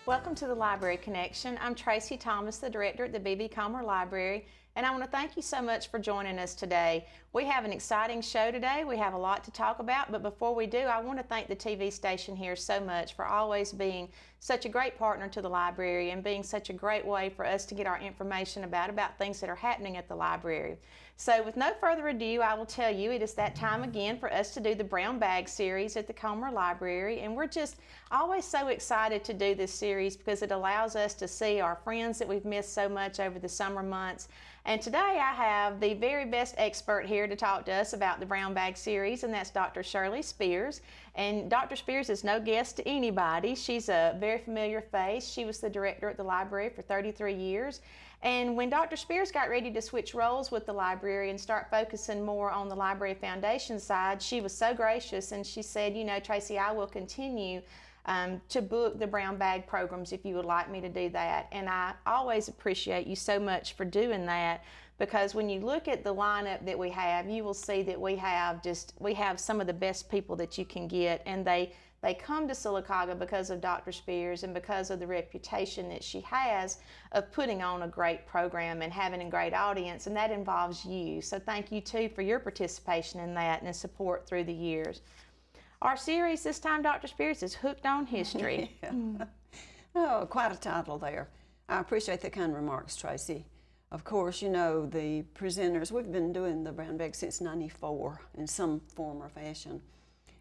Welcome to the Library Connection. I'm Tracey Thomas, the director at the B.B. Comer Library, and I want to thank you so much for joining us today. We have an exciting show today. We have a lot to talk about, but before we do, I want to thank the TV station here so much for always being such a great partner to the library and being such a great way for us to get our information about things that are happening at the library. So with no further ado, I will tell you it is that time again for us to do the Brown Bag series at the Comer Library, and we're just always so excited to do this series because it allows us to see our friends that we've missed so much over the summer months. And today I have the very best expert here to talk to us about the Brown Bag series, and that's Dr. Shirley Spears. And Dr. Spears is no guest to anybody. She's a very familiar face. She was the director at the library for 33 years. And when Dr. Spears got ready to switch roles with the library and start focusing more on the Library Foundation side, she was so gracious and she said, you know, Tracey, I will continue to book the Brown Bag programs if you would like me to do that. And I always appreciate you so much for doing that, because when you look at the lineup that we have, you will see that we have some of the best people that you can get, and they come to Sylacauga because of Dr. Spears and because of the reputation that she has of putting on a great program and having a great audience, and that involves you. So thank you too for your participation in that and the support through the years. Our series this time, Dr. Spears, is Hooked on History. Yeah. Oh, quite a title there. I appreciate the kind remarks, Tracey. Of course, you know, the presenters, we've been doing the Brown Bag since '94 in some form or fashion.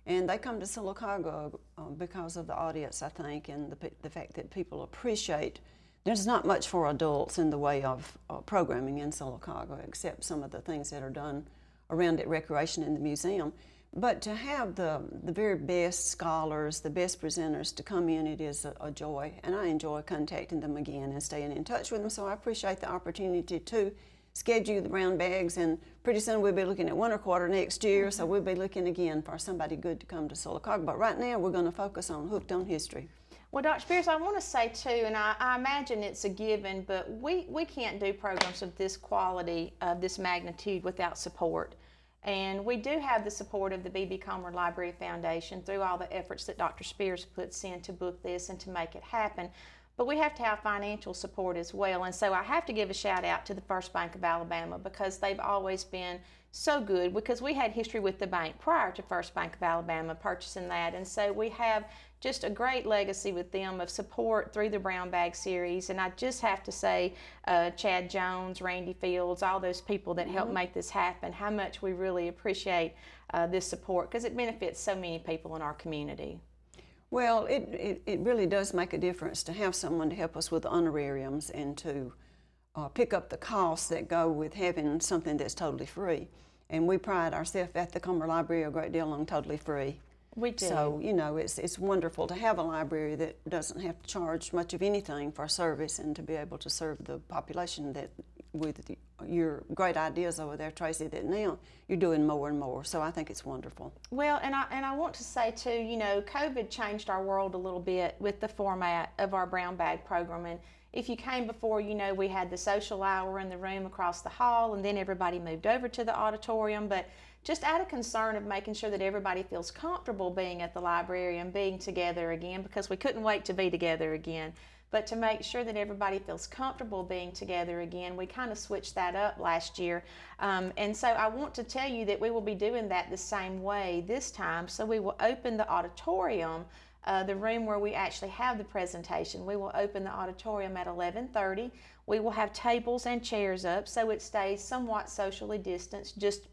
And they come to Sylacauga because of the audience, I think, and the fact that people appreciate. There's not much for adults in the way of programming in Sylacauga, except some of the things that are done around at recreation in the museum. But to have the very best scholars, the best presenters to come in, it is a joy. And I enjoy contacting them again and staying in touch with them. So I appreciate the opportunity to schedule the Brown Bags. And pretty soon we'll be looking at winter quarter next year. So we'll be looking again for somebody good to come to Sylacauga. But right now we're going to focus on Hooked on History. Well, Dr. Spears, I want to say too, and I imagine it's a given, but we can't do programs of this quality, of this magnitude, without support. And we do have the support of the B.B. Comer Library Foundation through all the efforts that Dr. Spears puts in to book this and to make it happen. But we have to have financial support as well. And so I have to give a shout out to the First Bank of Alabama, because they've always been so good, because we had history with the bank prior to First Bank of Alabama purchasing that. And so we have just a great legacy with them of support through the Brown Bag series. And I just have to say, Chad Jones, Randy Fields, all those people that helped make this happen, how much we really appreciate this support, because it benefits so many people in our community. Well, it really does make a difference to have someone to help us with the honorariums and to pick up the costs that go with having something that's totally free. And we pride ourselves at the Comer Library a great deal on totally free. We do. So, you know, it's wonderful to have a library that doesn't have to charge much of anything for service, and to be able to serve the population that, with your great ideas over there, Tracey, that now you're doing more and more. So I think it's wonderful. Well, and I want to say too, you know, COVID changed our world a little bit with the format of our Brown Bag program. And if you came before, you know, we had the social hour in the room across the hall, and then everybody moved over to the auditorium. But just out of concern of making sure that everybody feels comfortable being at the library and being together again, because we couldn't wait to be together again. But to make sure that everybody feels comfortable being together again, we kind of switched that up last year. And so I want to tell you that we will be doing that the same way this time. So we will open the auditorium, the room where we actually have the presentation. We will open the auditorium at 11:30. We will have tables and chairs up, so it stays somewhat socially distanced, just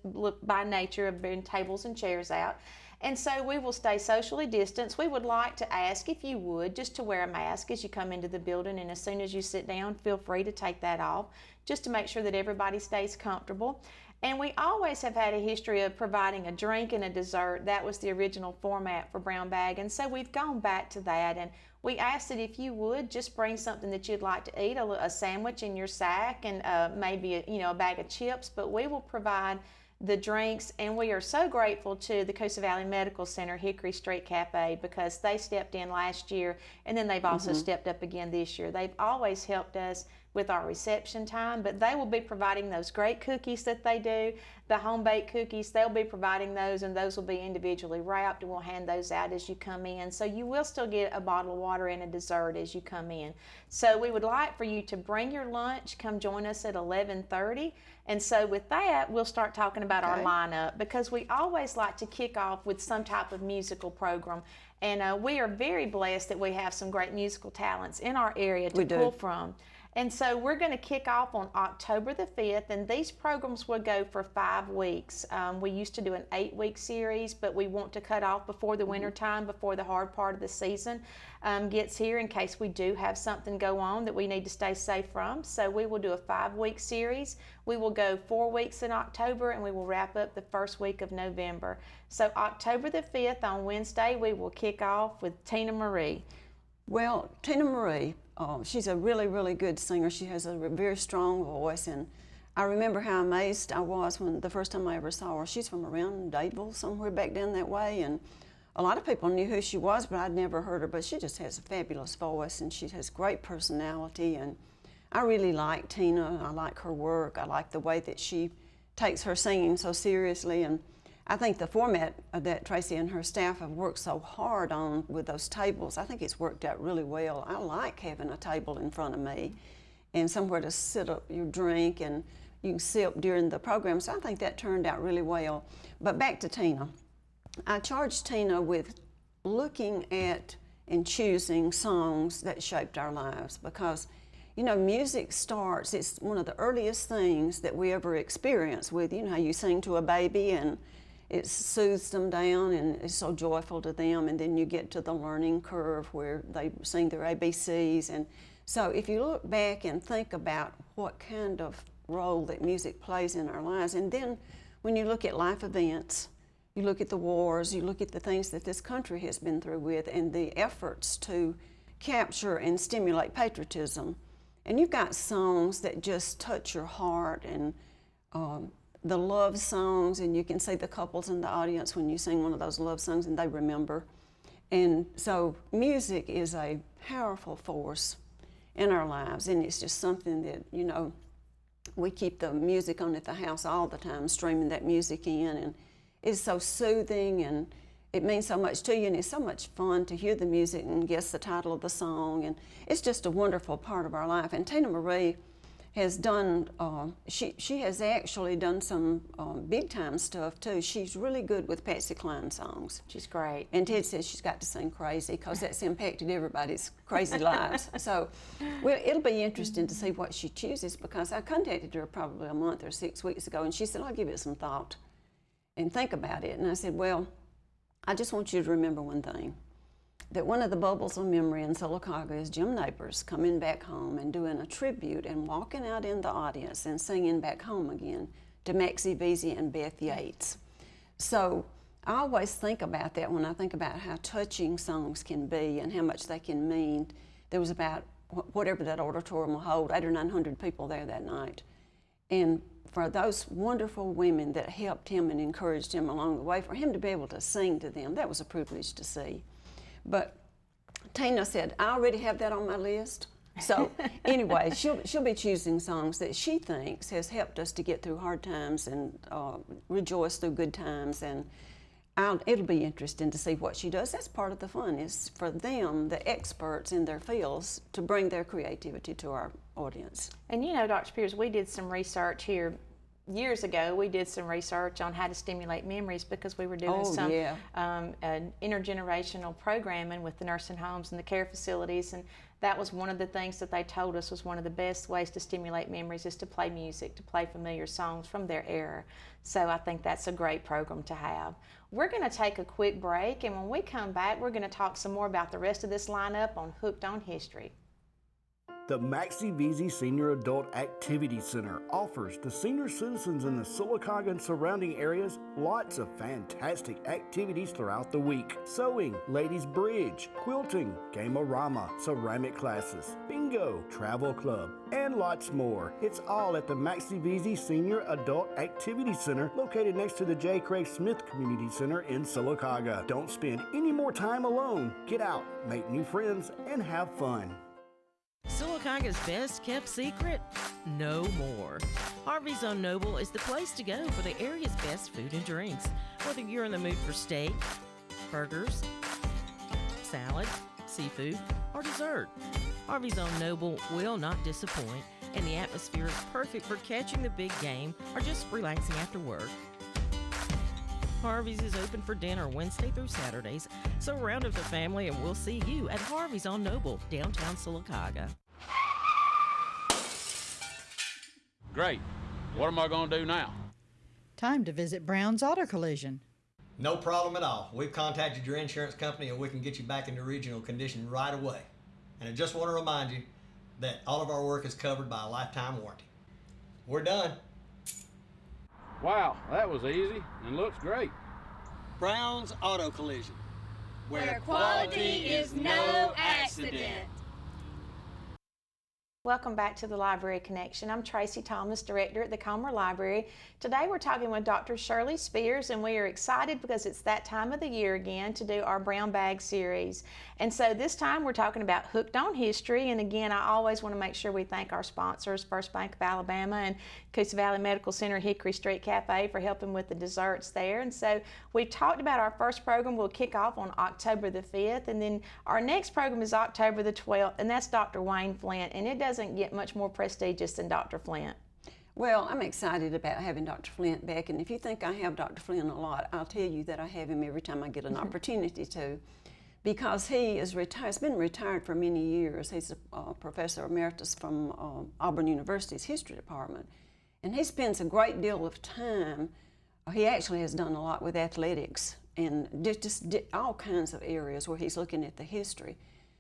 by nature of being tables and chairs out. And so we will stay socially distanced. We would like to ask, if you would, just to wear a mask as you come into the building, and as soon as you sit down, feel free to take that off, just to make sure that everybody stays comfortable. And we always have had a history of providing a drink and a dessert. That was the original format for Brown Bag, and so we've gone back to that. And we asked that if you would, just bring something that you'd like to eat, a sandwich in your sack, and maybe a bag of chips, but we will provide the drinks. And we are so grateful to the Coosa Valley Medical Center Hickory Street Cafe, because they stepped in last year, and then they've also stepped up again this year. They've always helped us with our reception time, but they will be providing those great cookies that they do, the home-baked cookies. They'll be providing those, and those will be individually wrapped, and we'll hand those out as you come in. So you will still get a bottle of water and a dessert as you come in. So we would like for you to bring your lunch, come join us at 11:30. And so with that, we'll start talking about our lineup, because we always like to kick off with some type of musical program. And we are very blessed that we have some great musical talents in our area to pull from. And so we're going to kick off on October the 5th, and these programs will go for 5 weeks. We used to do an 8-week series, but we want to cut off before the winter time, before the hard part of the season gets here, in case we do have something go on that we need to stay safe from. So we will do a 5-week series. We will go 4 weeks in October, and we will wrap up the first week of November. So October the 5th on Wednesday, we will kick off with Tina Marie. Well, Tina Marie, she's a really, really good singer. She has a very strong voice, and I remember how amazed I was when the first time I ever saw her. She's from around Dadeville, somewhere back down that way, and a lot of people knew who she was, but I'd never heard her. But she just has a fabulous voice, and she has great personality, and I really like Tina. I like her work. I like the way that she takes her singing so seriously, and I think the format that Tracey and her staff have worked so hard on with those tables, I think it's worked out really well. I like having a table in front of me and somewhere to sit up your drink, and you can sip during the program, so I think that turned out really well. But back to Tina. I charged Tina with looking at and choosing songs that shaped our lives, because you know, music starts, it's one of the earliest things that we ever experience with, you know, how you sing to a baby and it soothes them down and it's so joyful to them, and then you get to the learning curve where they sing their ABCs. And so if you look back and think about what kind of role that music plays in our lives, and then when you look at life events, you look at the wars, you look at the things that this country has been through with, and the efforts to capture and stimulate patriotism. And you've got songs that just touch your heart, and the love songs, and you can see the couples in the audience when you sing one of those love songs and they remember. And so music is a powerful force in our lives, and it's just something that, you know, we keep the music on at the house all the time, streaming that music in, and it's so soothing, and it means so much to you, and it's so much fun to hear the music and guess the title of the song, and it's just a wonderful part of our life. And Tina Marie has done, she has actually done some big time stuff too. She's really good with Patsy Cline songs. She's great. And Ted says she's got to sing crazy, because that's impacted everybody's crazy lives. So well, it'll be interesting to see what she chooses, because I contacted her probably a month or 6 weeks ago, and she said, I'll give it some thought and think about it. And I said, well, I just want you to remember one thing, that one of the bubbles of memory in Sylacauga is Jim Neighbors coming back home and doing a tribute and walking out in the audience and singing Back Home Again to Maxie Veazey and Beth Yates. So I always think about that when I think about how touching songs can be and how much they can mean. There was about, whatever that auditorium will hold, 800 or 900 people there that night. And for those wonderful women that helped him and encouraged him along the way, for him to be able to sing to them, that was a privilege to see. But Tina said, I already have that on my list. So anyway, she'll be choosing songs that she thinks has helped us to get through hard times and rejoice through good times. And it'll be interesting to see what she does. That's part of the fun, is for them, the experts in their fields, to bring their creativity to our audience. And you know, Dr. Spears, we did some research here years ago. We did some research on how to stimulate memories, because we were doing some intergenerational programming with the nursing homes and the care facilities, and that was one of the things that they told us was one of the best ways to stimulate memories, is to play music, to play familiar songs from their era. So I think that's a great program to have. We're going to take a quick break, and when we come back, we're going to talk some more about the rest of this lineup on Hooked on History. The Maxie Veazey Senior Adult Activity Center offers the senior citizens in the Sylacauga and surrounding areas lots of fantastic activities throughout the week. Sewing, ladies bridge, quilting, game-o-rama, ceramic classes, bingo, travel club, and lots more. It's all at the Maxie Veazey Senior Adult Activity Center, located next to the J. Craig Smith Community Center in Sylacauga. Don't spend any more time alone. Get out, make new friends, and have fun. Silicaga's best kept secret? No more. Harvey's on Noble is the place to go for the area's best food and drinks. Whether you're in the mood for steak, burgers, salad, seafood, or dessert, Harvey's on Noble will not disappoint, and the atmosphere is perfect for catching the big game or just relaxing after work. Harvey's is open for dinner Wednesday through Saturdays, so round up the family and we'll see you at Harvey's on Noble, downtown Silicaga. Great. What am I going to do now? Time to visit Brown's Auto Collision. No problem at all. We've contacted your insurance company and we can get you back into original condition right away. And I just want to remind you that all of our work is covered by a lifetime warranty. We're done. Wow, that was easy and looks great. Brown's Auto Collision. Where quality is no accident. Welcome back to the Library Connection. I'm Tracey Thomas, Director at the Comer Library. Today we're talking with Dr. Shirley Spears, and we are excited because it's that time of the year again to do our Brown Bag series. And so this time we're talking about Hooked on History, and again I always want to make sure we thank our sponsors, First Bank of Alabama and Coosa Valley Medical Center, Hickory Street Cafe, for helping with the desserts there. And so we've talked about our first program. We'll kick off on October the 5th, and then our next program is October the 12th, and that's Dr. Wayne Flint, and it doesn't get much more prestigious than Dr. Flint. Well, I'm excited about having Dr. Flint back, and if you think I have Dr. Flint a lot, I'll tell you that I have him every time I get an opportunity to, because he is retired. He's been retired for many years. He's a professor emeritus from Auburn University's history department, and he spends a great deal of time. He actually has done a lot with athletics and just all kinds of areas where he's looking at the history.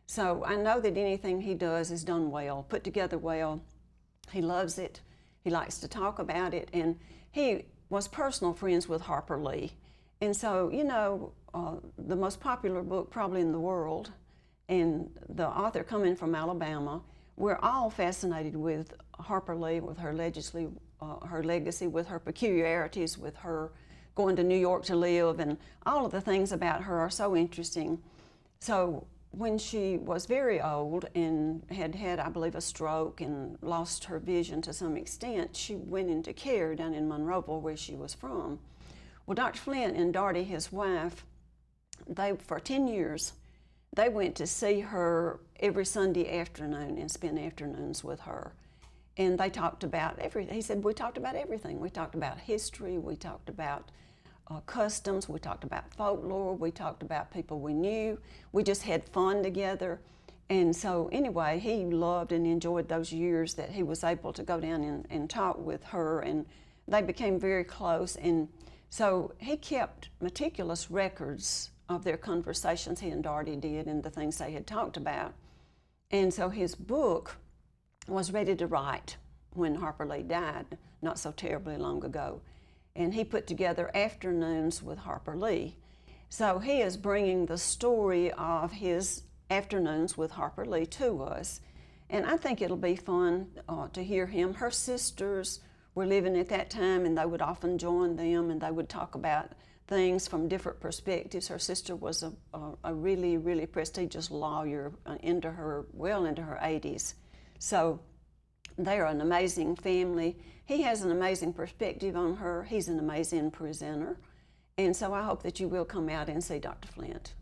So I know that anything he does is done well, put together well. He loves it. He likes to talk about it, and he was personal friends with Harper Lee. And so, you know, the most popular book probably in the world, and the author coming from Alabama, we're all fascinated with Harper Lee, with her legacy, with her peculiarities, with her going to New York to live, and all of the things about her are so interesting. So when she was very old and had, I believe, a stroke and lost her vision to some extent, she went into care down in Monroeville, where she was from. Well, Dr. Flint and Darty, his wife, for 10 years, they went to see her every Sunday afternoon and spent afternoons with her. And they talked about everything. He said, we talked about everything. We talked about history, we talked about customs, we talked about folklore, we talked about people we knew. We just had fun together. And so anyway, he loved and enjoyed those years that he was able to go down and talk with her, and they became very close. And so he kept meticulous records of their conversations, he and Darty did, and the things they had talked about. And so his book was ready to write when Harper Lee died, not so terribly long ago. And he put together Afternoons with Harper Lee. So he is bringing the story of his afternoons with Harper Lee to us. And I think it'll be fun to hear him. Her sisters were living at that time, and they would often join them, and they would talk about things from different perspectives. Her sister was a really, really prestigious lawyer into her 80s. So they're an amazing family. He has an amazing perspective on her. He's an amazing presenter. And so I hope that you will come out and see Dr. Flint.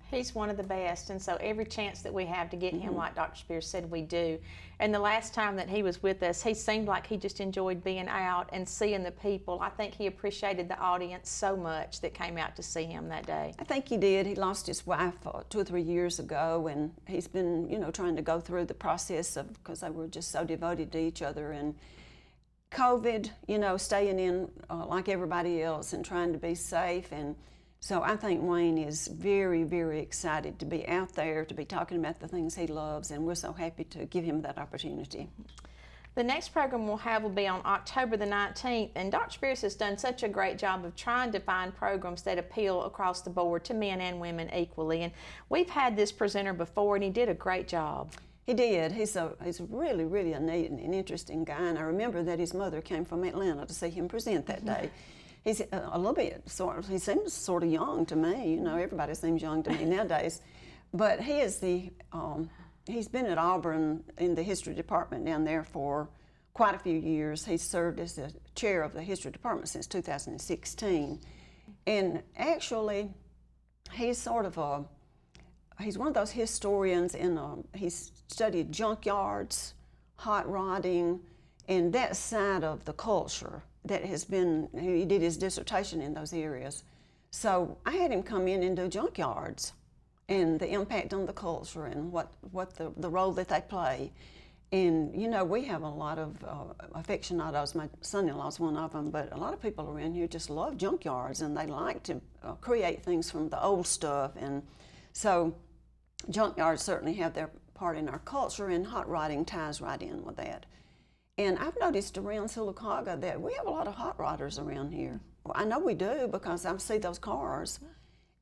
He's one of the best, and so every chance that we have to get him, like Dr. Spears said, we do. And the last time that he was with us, he seemed like he just enjoyed being out and seeing the people. I think he appreciated the audience so much that came out to see him that day. I think he did. He lost his wife 2 or 3 years ago, and he's been, trying to go through the process of, because they were just so devoted to each other. And COVID, staying in like everybody else and trying to be safe. And so I think Wayne is very, very excited to be out there, to be talking about the things he loves, and we're so happy to give him that opportunity. The next program we'll have will be on October the 19th, and Dr. Spears has done such a great job of trying to find programs that appeal across the board to men and women equally. And we've had this presenter before, and he did a great job. He did. He's really, really a neat and interesting guy, and I remember that his mother came from Atlanta to see him present that day. He's a little bit he seems sort of young to me. Everybody seems young to me nowadays. But he is the he's been at Auburn in the history department down there for quite a few years. He's served as the chair of the history department since 2016. And actually, he's sort of he's one of those historians he's studied junkyards, hot rodding, and that side of the culture that has been, he did his dissertation in those areas. So I had him come in and do junkyards and the impact on the culture and what the role that they play. And you know, we have a lot of aficionados. My son-in-law's one of them, but a lot of people around here just love junkyards and they like to create things from the old stuff. And so junkyards certainly have their part in our culture, and hot rodding ties right in with that. And I've noticed around Sylacauga that we have a lot of hot rodders around here. Well, I know we do because I see those cars,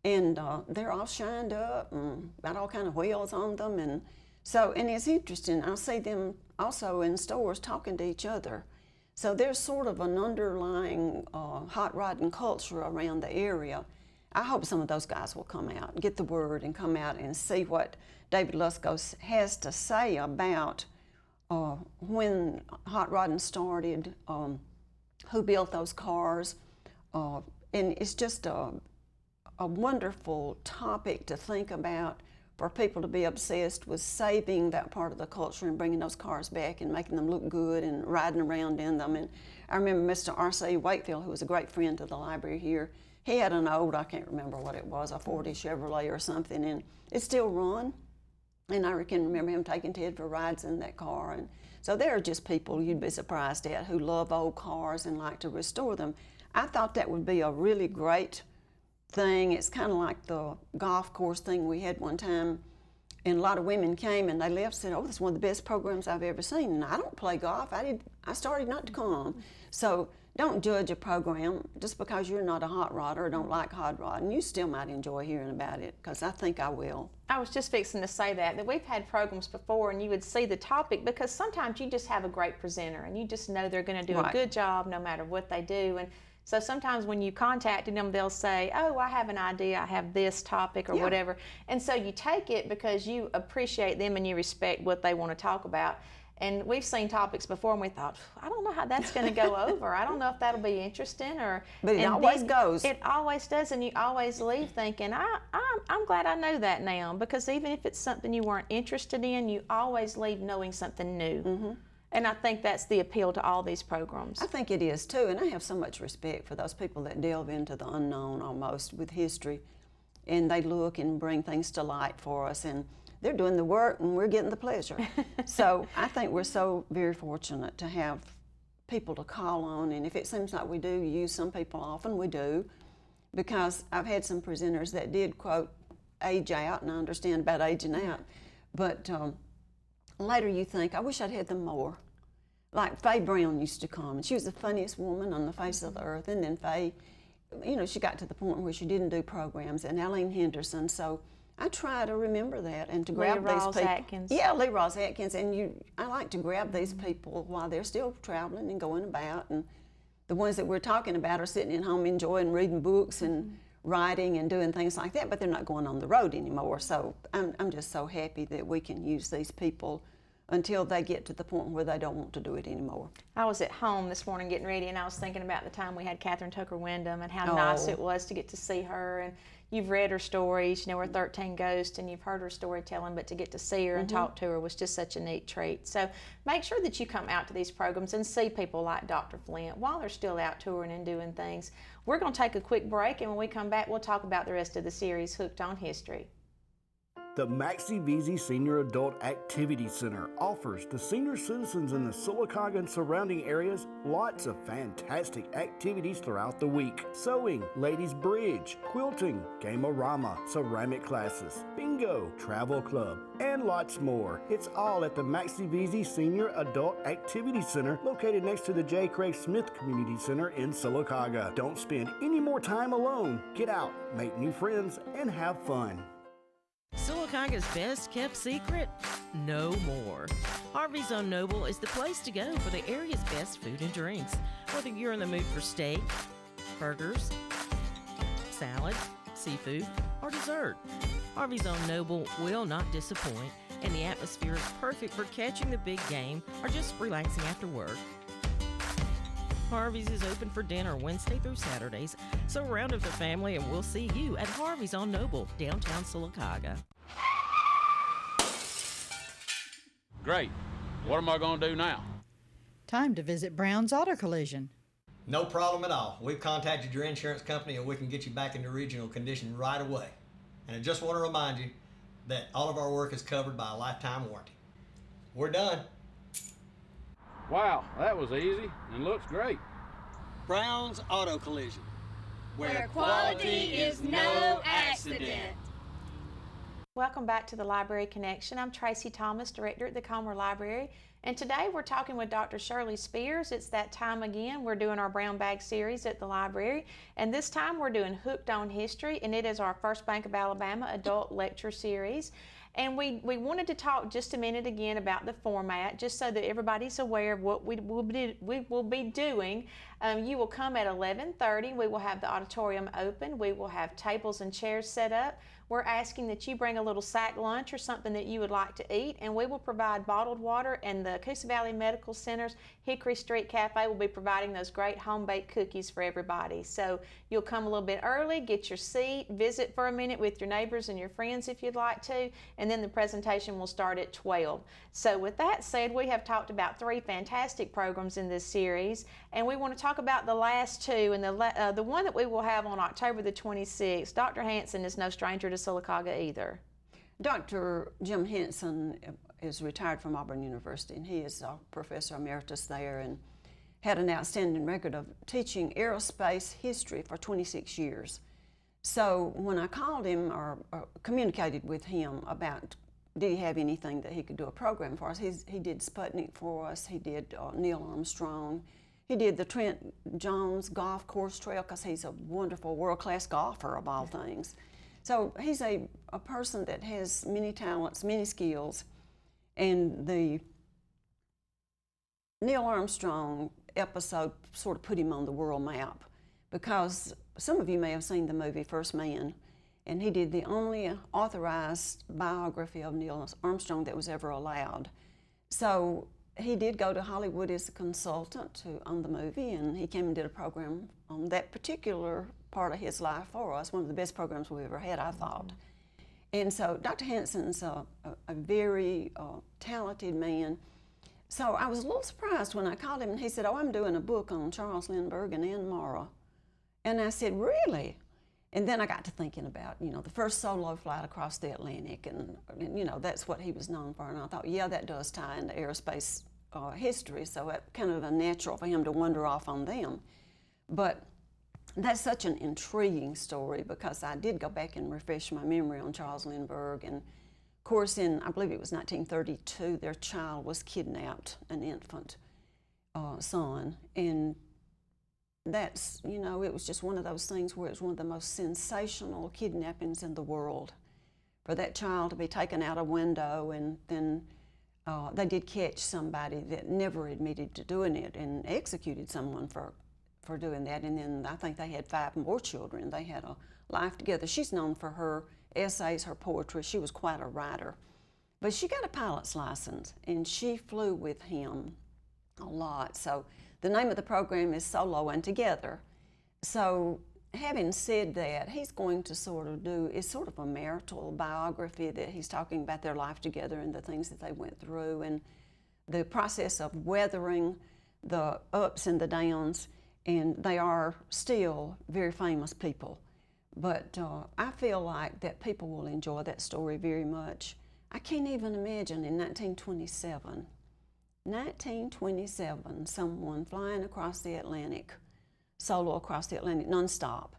and they're all shined up and got all kind of wheels on them. And so, and it's interesting, I see them also in stores talking to each other. So there's sort of an underlying hot rodding culture around the area. I hope some of those guys will come out and get the word and come out and see what David Lusko has to say about when hot rodding started, who built those cars, and it's just a wonderful topic to think about for people to be obsessed with saving that part of the culture and bringing those cars back and making them look good and riding around in them. And I remember Mr. R.C. Wakefield, who was a great friend to the library here, he had an old, I can't remember what it was, a 40 Chevrolet or something, and it still run. And I can remember him taking Ted for rides in that car. And so there are just people you'd be surprised at who love old cars and like to restore them. I thought that would be a really great thing. It's kind of like the golf course thing we had one time, and a lot of women came and they left and said, oh, this is one of the best programs I've ever seen. And I don't play golf. I started not to come. So don't judge a program just because you're not a hot rodder or don't like hot rodding. You still might enjoy hearing about it, because I think I will. I was just fixing to say that we've had programs before and you would see the topic, because sometimes you just have a great presenter and you just know they're going to do a good job no matter what they do. And so sometimes when you contacted them, they'll say, oh, I have an idea, I have this topic or whatever. And so you take it because you appreciate them and you respect what they want to talk about. And we've seen topics before and we thought, I don't know how that's going to go over. I don't know if that'll be interesting. But it always goes. It always does, and you always leave thinking, I'm glad I know that now, because even if it's something you weren't interested in, you always leave knowing something new. Mm-hmm. And I think that's the appeal to all these programs. I think it is too, and I have so much respect for those people that delve into the unknown almost with history, and they look and bring things to light for us, and they're doing the work and we're getting the pleasure. So I think we're so very fortunate to have people to call on, and if it seems like we do use some people often, we do, because I've had some presenters that did quote age out, and I understand about aging out, but later you think, I wish I'd had them more. Like Faye Brown used to come, and she was the funniest woman on the face of the earth. And then Faye, you know, she got to the point where she didn't do programs, and Eileen Henderson. So I try to remember that and to grab these people. Atkins. Yeah, Lee Ross Atkins. And I like to grab these people while they're still traveling and going about. And the ones that we're talking about are sitting at home enjoying reading books and writing and doing things like that, but they're not going on the road anymore. So I'm just so happy that we can use these people until they get to the point where they don't want to do it anymore. I was at home this morning getting ready, and I was thinking about the time we had Catherine Tucker Wyndham and how nice it was to get to see her. And you've read her stories, you know, her 13 Ghosts, and you've heard her storytelling, but to get to see her and talk to her was just such a neat treat. So make sure that you come out to these programs and see people like Dr. Flint while they're still out touring and doing things. We're going to take a quick break, and when we come back, we'll talk about the rest of the series, Hooked on History. The Maxie Veazey Senior Adult Activity Center offers the senior citizens in the Sylacauga and surrounding areas lots of fantastic activities throughout the week. Sewing, ladies bridge, quilting, game-o-rama, ceramic classes, bingo, travel club, and lots more. It's all at the Maxie Veazey Senior Adult Activity Center located next to the J. Craig Smith Community Center in Sylacauga. Don't spend any more time alone. Get out, make new friends, and have fun. Sylacauga's best kept secret? No more. Harvey's on Noble is the place to go for the area's best food and drinks. Whether you're in the mood for steak, burgers, salad, seafood, or dessert, Harvey's on Noble will not disappoint and the atmosphere is perfect for catching the big game or just relaxing after work. Harvey's is open for dinner Wednesday through Saturdays, so round up the family and we'll see you at Harvey's on Noble, downtown Sylacauga. Great. What am I going to do now? Time to visit Brown's Auto Collision. No problem at all. We've contacted your insurance company and we can get you back into original condition right away. And I just want to remind you that all of our work is covered by a lifetime warranty. We're done. Wow, that was easy and looks great. Brown's Auto Collision. Where quality is no accident. Welcome back to the Library Connection. I'm Tracey Thomas, Director at the Comer Library, and today we're talking with Dr. Shirley Spears. It's that time again. We're doing our Brown Bag series at the library, and this time we're doing Hooked on History, and it is our First Bank of Alabama adult lecture series. And we wanted to talk just a minute again about the format, just so that everybody's aware of what we will be doing. You will come at 11:30. We will have the auditorium open. We will have tables and chairs set up. We're asking that you bring a little sack lunch or something that you would like to eat, and we will provide bottled water, and the Coosa Valley Medical Center's Hickory Street Cafe will be providing those great home-baked cookies for everybody. So you'll come a little bit early, get your seat, visit for a minute with your neighbors and your friends if you'd like to, and then the presentation will start at 12. So with that said, we have talked about 3 fantastic programs in this series, and we want to talk about the last 2, and the one that we will have on October the 26th. Dr. Hanson is no stranger to Sylacauga either. Dr. Jim Henson is retired from Auburn University, and he is a professor emeritus there and had an outstanding record of teaching aerospace history for 26 years. So when I called him or communicated with him about did he have anything that he could do a program for us, he did Sputnik for us, he did Neil Armstrong, he did the Trent Jones Golf Course Trail because he's a wonderful world-class golfer of all things. So he's a person that has many talents, many skills, and the Neil Armstrong episode sort of put him on the world map because some of you may have seen the movie First Man, and he did the only authorized biography of Neil Armstrong that was ever allowed. So he did go to Hollywood as a consultant on the movie, and he came and did a program on that particular part of his life for us, one of the best programs we ever had, I thought. And so Dr. Hanson's a very talented man. So I was a little surprised when I called him and he said, "Oh, I'm doing a book on Charles Lindbergh and Ann Morrow." And I said, "Really?" And then I got to thinking about, the first solo flight across the Atlantic, and that's what he was known for. And I thought, yeah, that does tie into aerospace history, so it's kind of a natural for him to wander off on them. But that's such an intriguing story because I did go back and refresh my memory on Charles Lindbergh. And of course, I believe it was 1932, their child was kidnapped, an infant son. And that's, it was just one of those things where it was one of the most sensational kidnappings in the world. For that child to be taken out a window, and then they did catch somebody that never admitted to doing it and executed someone for doing that. And then I think they had 5 more children. They had a life together. She's known for her essays, her poetry. She was quite a writer. But she got a pilot's license, and she flew with him a lot. So the name of the program is Solo and Together. So having said that, he's going to sort of do, it's sort of a marital biography that he's talking about their life together and the things that they went through and the process of weathering the ups and the downs. And they are still very famous people. But I feel like that people will enjoy that story very much. I can't even imagine in 1927, someone flying across the Atlantic, solo across the Atlantic, nonstop.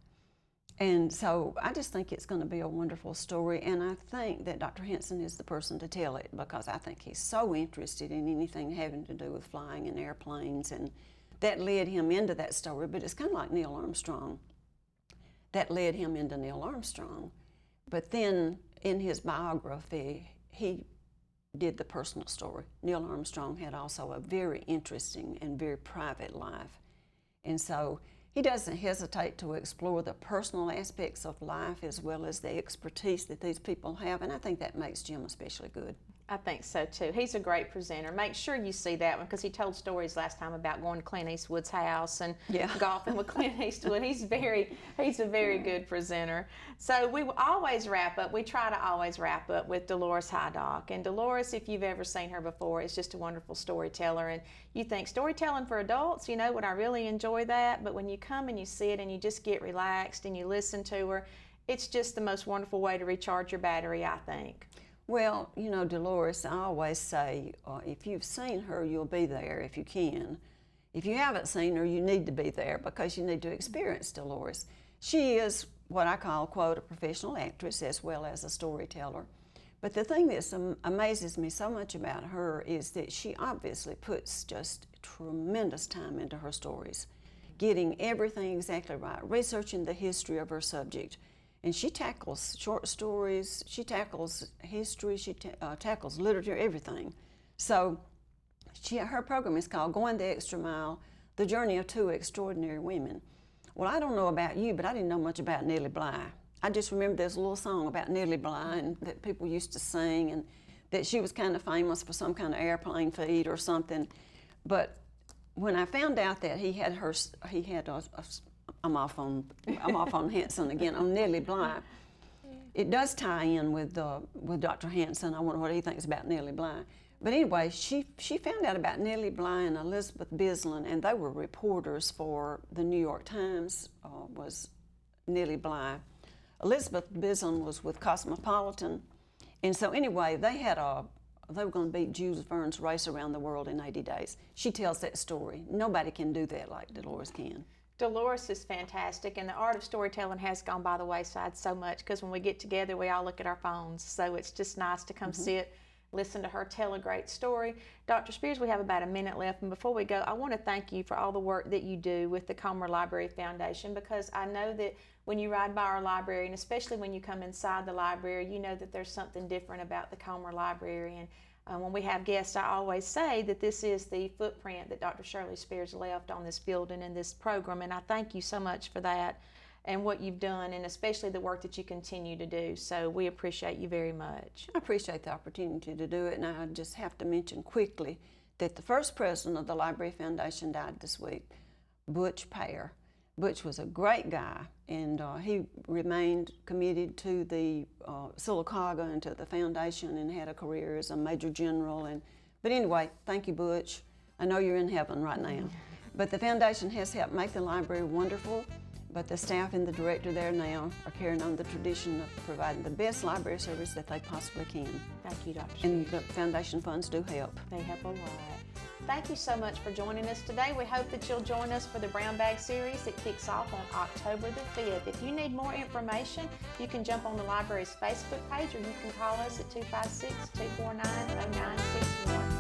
And so I just think it's going to be a wonderful story, and I think that Dr. Henson is the person to tell it because I think he's so interested in anything having to do with flying and airplanes, and that led him into that story. But it's kind of like Neil Armstrong. That led him into Neil Armstrong. But then in his biography, he did the personal story. Neil Armstrong had also a very interesting and very private life. And so he doesn't hesitate to explore the personal aspects of life as well as the expertise that these people have, and I think that makes Jim especially good. I think so too. He's a great presenter. Make sure you see that one because he told stories last time about going to Clint Eastwood's house and golfing with Clint Eastwood. He's a very good presenter. So we always wrap up. We try to always wrap up with Dolores Hydock. And Dolores, if you've ever seen her before, is just a wonderful storyteller. And you think storytelling for adults, would I really enjoy that? But when you come and you see it and you just get relaxed and you listen to her, it's just the most wonderful way to recharge your battery, I think. Well, Dolores, I always say, if you've seen her, you'll be there if you can. If you haven't seen her, you need to be there because you need to experience Dolores. She is what I call, quote, a professional actress as well as a storyteller. But the thing that amazes me so much about her is that she obviously puts just tremendous time into her stories, getting everything exactly right, researching the history of her subject. And she tackles short stories, she tackles history, she tackles literature, everything. So her program is called Going the Extra Mile, The Journey of Two Extraordinary Women. Well, I don't know about you, but I didn't know much about Nellie Bly. I just remember there's a little song about Nellie Bly and that people used to sing and that she was kind of famous for some kind of airplane feat or something. But when I found out that I'm off on Hanson again, on Nellie Bly. It does tie in with Dr. Hanson. I wonder what he thinks about Nellie Bly. But anyway, she found out about Nellie Bly and Elizabeth Bislin, and they were reporters for the New York Times, was Nellie Bly. Elizabeth Bislin was with Cosmopolitan. And so anyway, they were going to beat Jules Verne's Race Around the World in 80 days. She tells that story. Nobody can do that like Dolores can. Dolores is fantastic, and the art of storytelling has gone by the wayside so much because when we get together, we all look at our phones. So it's just nice to come sit, listen to her tell a great story. Dr. Spears, we have about a minute left, and before we go, I want to thank you for all the work that you do with the Comer Library Foundation because I know that when you ride by our library, and especially when you come inside the library, you know that there's something different about the Comer Library. And when we have guests, I always say that this is the footprint that Dr. Shirley Spears left on this building and this program, and I thank you so much for that and what you've done, and especially the work that you continue to do. So we appreciate you very much. I appreciate the opportunity to do it, and I just have to mention quickly that the first president of the Library Foundation died this week, Butch Payer. Butch was a great guy, and he remained committed to the Sylacauga and to the foundation and had a career as a major general. But anyway, thank you, Butch. I know you're in heaven right now. But the foundation has helped make the library wonderful, but the staff and the director there now are carrying on the tradition of providing the best library service that they possibly can. Thank you, Dr. Spears. And the foundation funds do help. They help a lot. Thank you so much for joining us today. We hope that you'll join us for the Brown Bag Series that kicks off on October the 5th. If you need more information, you can jump on the library's Facebook page or you can call us at 256-249-0961.